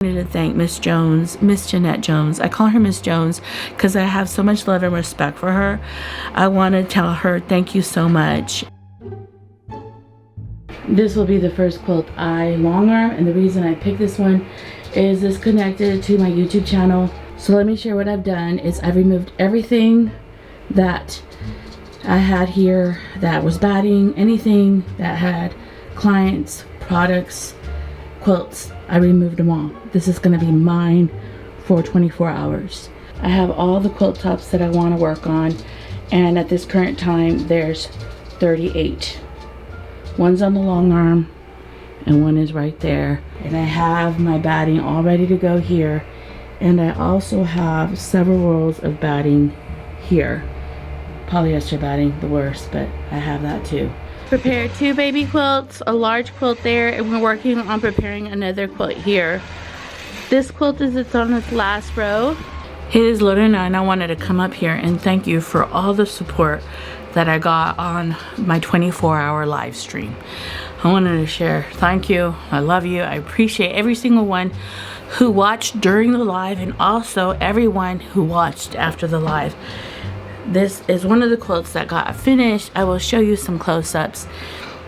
wanted to thank Miss Jones, Miss Jeanette Jones. I call her Miss Jones because I have so much love and respect for her. I want to tell her thank you so much. This will be the first quilt I longarm, and the reason I picked this one is it's connected to my YouTube channel. So let me share what I've done. Is I've removed everything that I had here that was batting, anything that had clients, products, quilts. I removed them all. This is going to be mine for 24 hours. I have all the quilt tops that I want to work on, and at this current time there's 38. One's on the long arm and one is right there, and I have my batting all ready to go here, and I also have several rolls of batting here. Polyester batting, the worst, but I have that too. Prepared 2 baby quilts, a large quilt there, and we're working on preparing another quilt here. This quilt is on its last row. It is Lorena, and I wanted to come up here and thank you for all the support that I got on my 24-hour live stream. I wanted to share thank you, I love you, I appreciate every single one who watched during the live and also everyone who watched after the live. This is one of the quilts that got finished. I will show you some close-ups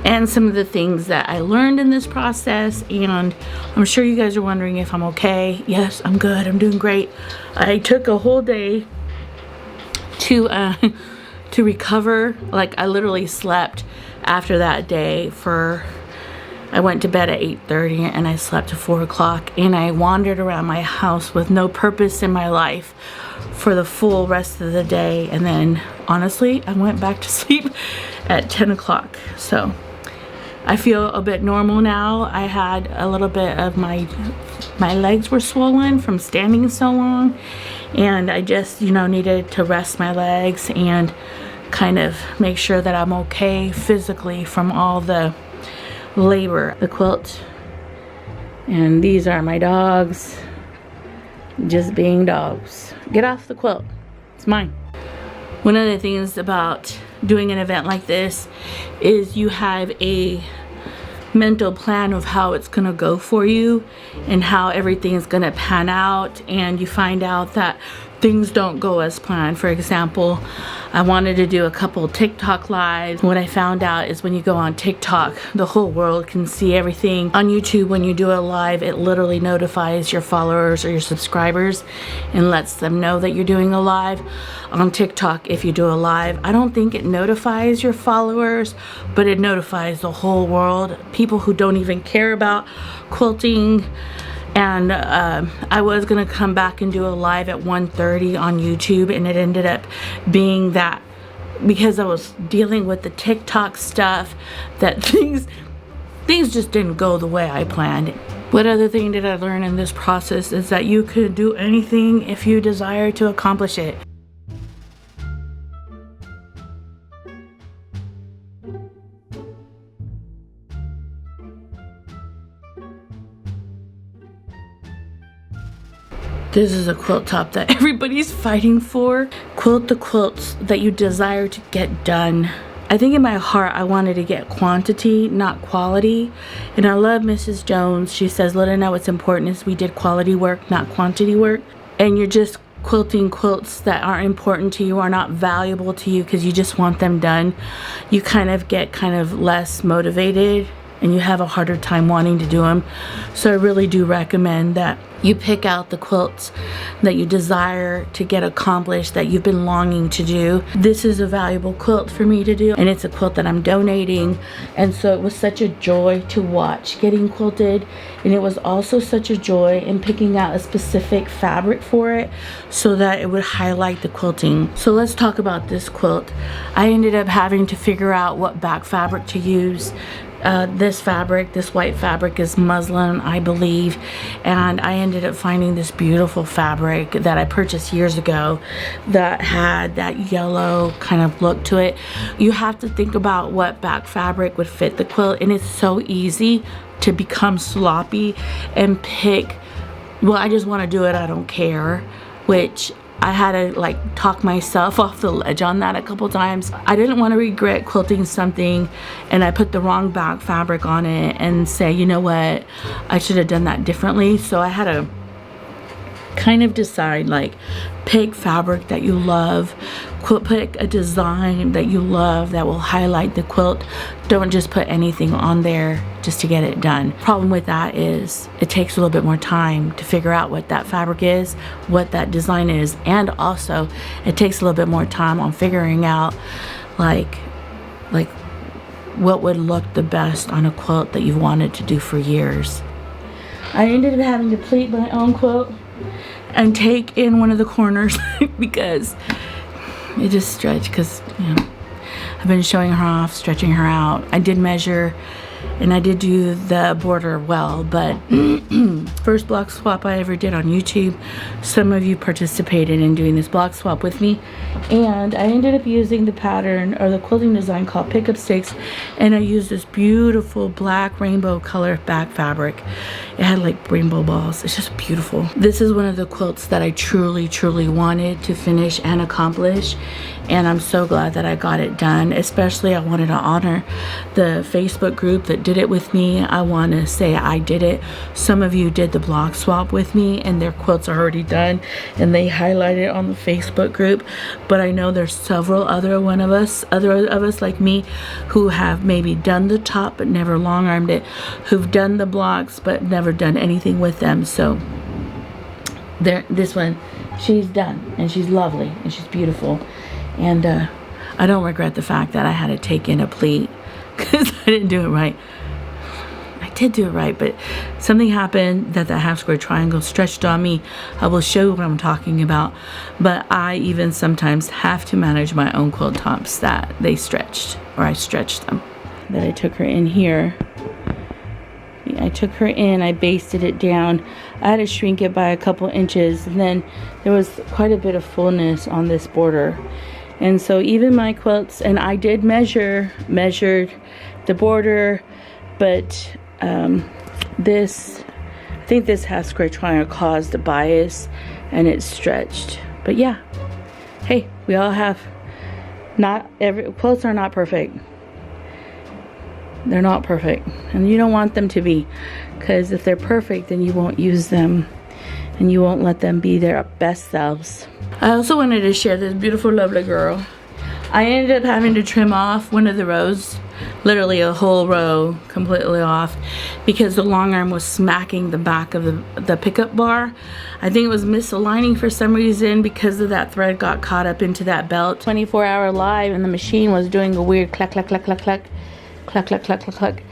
and some of the things that I learned in this process, and I'm sure you guys are wondering if I'm okay. Yes, I'm good, I'm doing great. I took a whole day to recover. Like, I literally slept after that day I went to bed at 8:30 and I slept to 4 o'clock, and I wandered around my house with no purpose in my life for the full rest of the day, and then honestly I went back to sleep at 10 o'clock. So I feel a bit normal now. I had a little bit of my legs were swollen from standing so long, and I just needed to rest my legs and kind of make sure that I'm okay physically from all the labor. The quilt, and these are my dogs just being dogs. Get off the quilt, it's mine. One of the things about doing an event like this is you have a mental plan of how it's gonna go for you and how everything is gonna pan out, and you find out that things don't go as planned. For example, I wanted to do a couple TikTok lives. What I found out is when you go on TikTok, the whole world can see everything. On YouTube, when you do a live, it literally notifies your followers or your subscribers and lets them know that you're doing a live. On TikTok, if you do a live, I don't think it notifies your followers, but it notifies the whole world. People who don't even care about quilting. And I was gonna come back and do a live at 1:30 on YouTube, and it ended up being that because I was dealing with the TikTok stuff, that things just didn't go the way I planned. What other thing did I learn in this process is that you could do anything if you desire to accomplish it. This is a quilt top that everybody's fighting for. Quilt the quilts that you desire to get done. I think in my heart I wanted to get quantity, not quality. And I love Mrs. Jones. She says, let her know what's important is we did quality work, not quantity work. And you're just quilting quilts that aren't important to you, are not valuable to you because you just want them done. You kind of get less motivated and you have a harder time wanting to do them. So I really do recommend that you pick out the quilts that you desire to get accomplished, that you've been longing to do. This is a valuable quilt for me to do, and it's a quilt that I'm donating, and so it was such a joy to watch getting quilted, and it was also such a joy in picking out a specific fabric for it so that it would highlight the quilting. So let's talk about this quilt. I ended up having to figure out what back fabric to use. This fabric, this white fabric, is muslin, I believe, and I ended up finding this beautiful fabric that I purchased years ago that had that yellow kind of look to it. You have to think about what back fabric would fit the quilt, and it's so easy to become sloppy and pick, well, I just want to do it, I don't care, which I had to like talk myself off the ledge on that a couple times. I didn't want to regret quilting something and I put the wrong back fabric on it and say, you know what, I should have done that differently. So I had to kind of decide, like, pick fabric that you love, pick a design that you love that will highlight the quilt. Don't just put anything on there just to get it done. Problem with that is it takes a little bit more time to figure out what that fabric is, what that design is, and also it takes a little bit more time on figuring out like what would look the best on a quilt that you've wanted to do for years. I ended up having to pleat my own quilt and take in one of the corners because it just stretched, because, you know, I've been showing her off, stretching her out. I did measure and I did do the border well, but first block swap I ever did on YouTube. Some of you participated in doing this block swap with me, and I ended up using the pattern or the quilting design called Pickup Sticks, and I used this beautiful black rainbow color back fabric. It had like rainbow balls. It's just beautiful. This is one of the quilts that I truly wanted to finish and accomplish, and I'm so glad that I got it done. Especially I wanted to honor the Facebook group that did it with me. I want to say I did it. Some of you did the block swap with me and their quilts are already done and they highlighted it on the Facebook group, but I know there's several other of us like me who have maybe done the top but never long armed it, who've done the blocks but never done anything with them. So there, this one, she's done and she's lovely and she's beautiful, and I don't regret the fact that I had to take in a pleat because I didn't do it right. I did do it right, but something happened that the half square triangle stretched on me. I will show you what I'm talking about, but I even sometimes have to manage my own quilt tops that they stretched, or I stretched them. Then I took her in here. I took her in, I basted it down. I had to shrink it by a couple inches, and then there was quite a bit of fullness on this border. And so even my quilts, and I did measured the border, but I think this half square triangle caused a bias and it stretched. But yeah, hey, we all have, not every quilts are not perfect. They're not perfect, and you don't want them to be, because if they're perfect then you won't use them and you won't let them be their best selves. I also wanted to share this beautiful lovely girl. I ended up having to trim off one of the rows, literally a whole row completely off, because the long arm was smacking the back of the pickup bar. I think it was misaligning for some reason because of that thread got caught up into that belt. 24-hour live, and the machine was doing a weird clack clack clack clack clack clack clack clack clack clack.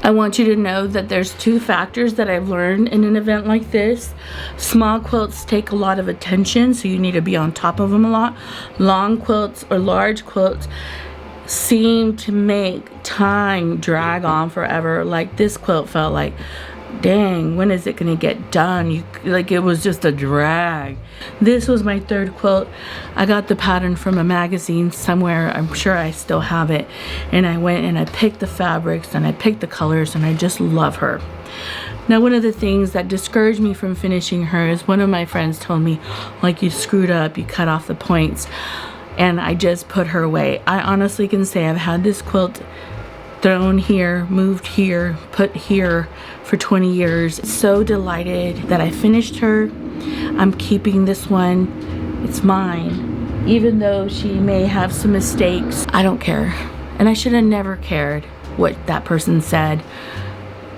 I want you to know that there's two factors that I've learned in an event like this. Small quilts take a lot of attention, so you need to be on top of them a lot. Long quilts or large quilts seem to make time drag on forever. Like this quilt felt like, dang, when is it gonna get done? Like it was just a drag. This was my third quilt. I got the pattern from a magazine somewhere. I'm sure I still have it. And I went and I picked the fabrics and I picked the colors, and I just love her. Now, one of the things that discouraged me from finishing her is one of my friends told me, like, you screwed up, you cut off the points. And I just put her away. I honestly can say I've had this quilt thrown here, moved here, put here for 20 years. So delighted that I finished her. I'm keeping this one. It's mine. Even though she may have some mistakes, I don't care. And I should have never cared what that person said.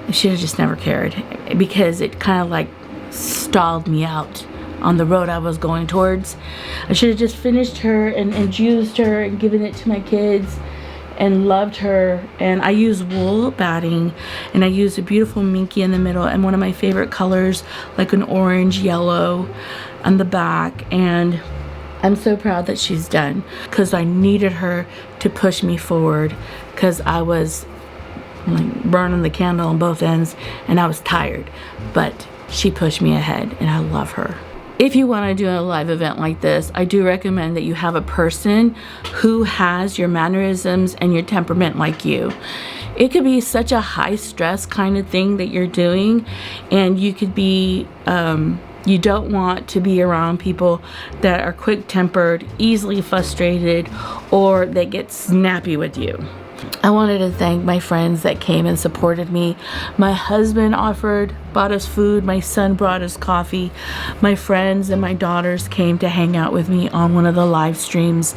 I should have just never cared, because it kind of like stalled me out on the road I was going towards. I should have just finished her and used her and given it to my kids and loved her. And I use wool batting, and I use a beautiful minky in the middle, and one of my favorite colors, like an orange yellow on the back. And I'm so proud that she's done, because I needed her to push me forward, because I was like burning the candle on both ends and I was tired, but she pushed me ahead, and I love her. If you want to do a live event like this, I do recommend that you have a person who has your mannerisms and your temperament like you. It could be such a high stress kind of thing that you're doing, and you could be you don't want to be around people that are quick-tempered, easily frustrated, or they get snappy with you. I wanted to thank my friends that came and supported me. My husband bought us food. My son brought us coffee. My friends and my daughters came to hang out with me on one of the live streams.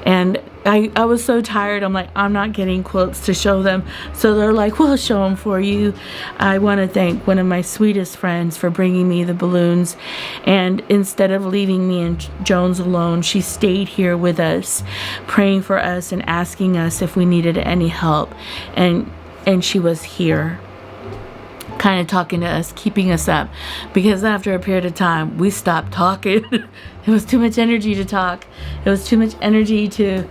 And I was so tired. I'm like, I'm not getting quilts to show them. So they're like, we'll show them for you. I want to thank one of my sweetest friends for bringing me the balloons. And instead of leaving me and Jones alone, she stayed here with us, praying for us and asking us if we needed any help. And she was here, kind of talking to us, keeping us up, because after a period of time we stopped talking. It was too much energy to talk. It was too much energy to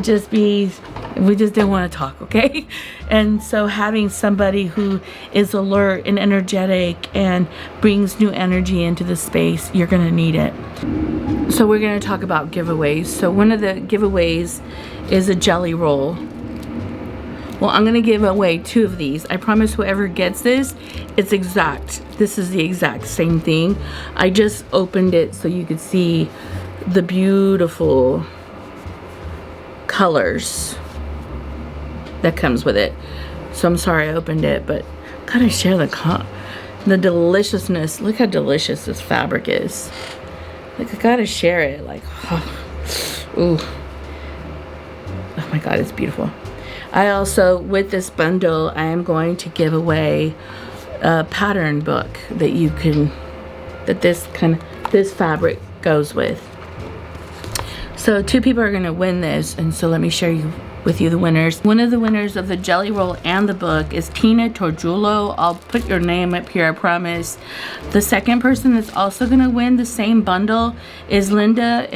just be, we just didn't want to talk, okay? And so having somebody who is alert and energetic and brings new energy into the space, you're gonna need it. So we're gonna talk about giveaways. So one of the giveaways is a jelly roll. Well, I'm gonna give away 2 of these. I promise whoever gets this, it's exact. This is the exact same thing. I just opened it so you could see the beautiful colors that comes with it. So I'm sorry I opened it, but gotta share the deliciousness. Look how delicious this fabric is. Like, I gotta share it. Like, ooh. Oh my God, it's beautiful. I also, with this bundle, I am going to give away a pattern book that you can, that this fabric goes with. So 2 people are gonna win this, and so let me share with you the winners. One of the winners of the jelly roll and the book is Tina Torgiulo. I'll put your name up here, I promise. The second person that's also gonna win the same bundle is Linda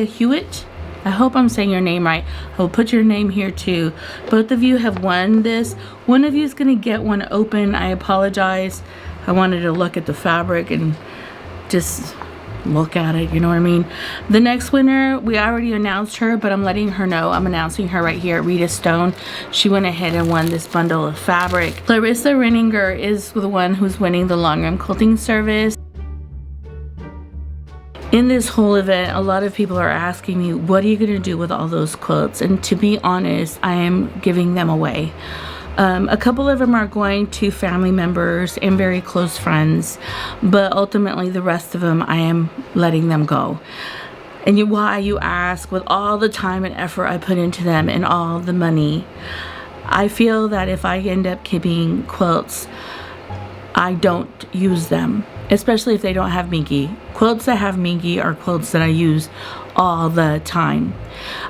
Hewitt. I hope I'm saying your name right. I'll put your name here too. Both of you have won this. One of you is gonna get one open. I apologize. I wanted to look at the fabric and just look at it, you know what I mean? The next winner, we already announced her, but I'm letting her know. I'm announcing her right here, Rita Stone. She went ahead and won this bundle of fabric. Clarissa Renninger is the one who's winning the Longarm quilting service. In this whole event, a lot of people are asking me, what are you going to do with all those quilts? And to be honest, I am giving them away. A couple of them are going to family members and very close friends, but ultimately the rest of them, I am letting them go. And why, you ask, with all the time and effort I put into them and all the money, I feel that if I end up keeping quilts, I don't use them, especially if they don't have minky. Quilts that have minky are quilts that I use all the time.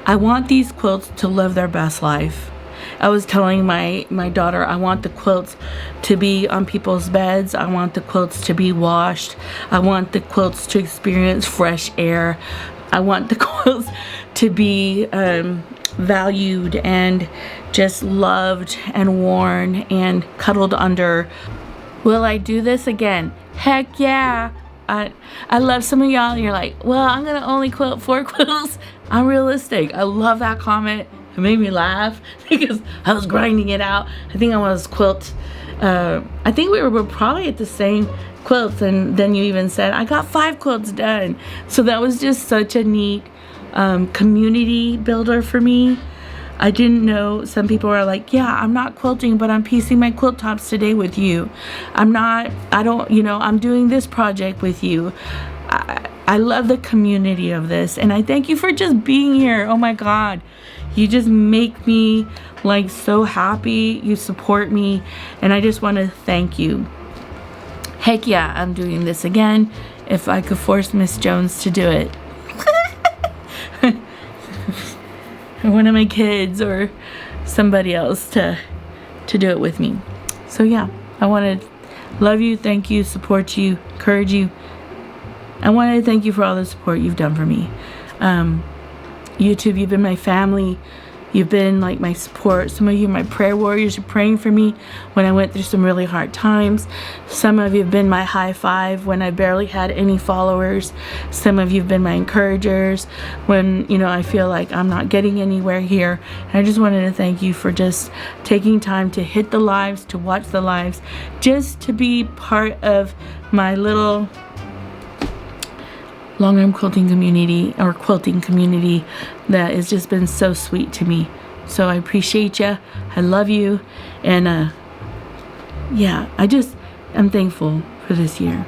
I want these quilts to live their best life. I was telling my daughter, I want the quilts to be on people's beds. I want the quilts to be washed. I want the quilts to experience fresh air. I want the quilts to be valued and just loved and worn and cuddled under. Will I do this again? Heck yeah. I love some of y'all. You're like, well, I'm gonna only quilt 4 quilts. I'm realistic. I love that comment. It made me laugh because I was grinding it out. I think I was I think we were probably at the same quilts, and then you even said, I got 5 quilts done. So that was just such a neat community builder for me. I didn't know, some people are like, yeah, I'm not quilting, but I'm piecing my quilt tops today with you. I'm doing this project with you. I love the community of this, and I thank you for just being here. Oh my God. You just make me like so happy. You support me, and I just want to thank you. Heck yeah, I'm doing this again if I could force Miss Jones to do it. Or one of my kids, or somebody else to do it with me. So yeah, I want to love you, thank you, support you, encourage you. I want to thank you for all the support you've done for me. YouTube, you've been my family. You've been like my support. Some of you are my prayer warriors. You're praying for me when I went through some really hard times. Some of you have been my high five when I barely had any followers. Some of you have been my encouragers when, you know, I feel like I'm not getting anywhere here. And I just wanted to thank you for just taking time to hit the lives, to watch the lives, just to be part of my little Longarm quilting community, or quilting community, that has just been so sweet to me. So I appreciate you. I love you. And yeah, I'm thankful for this year.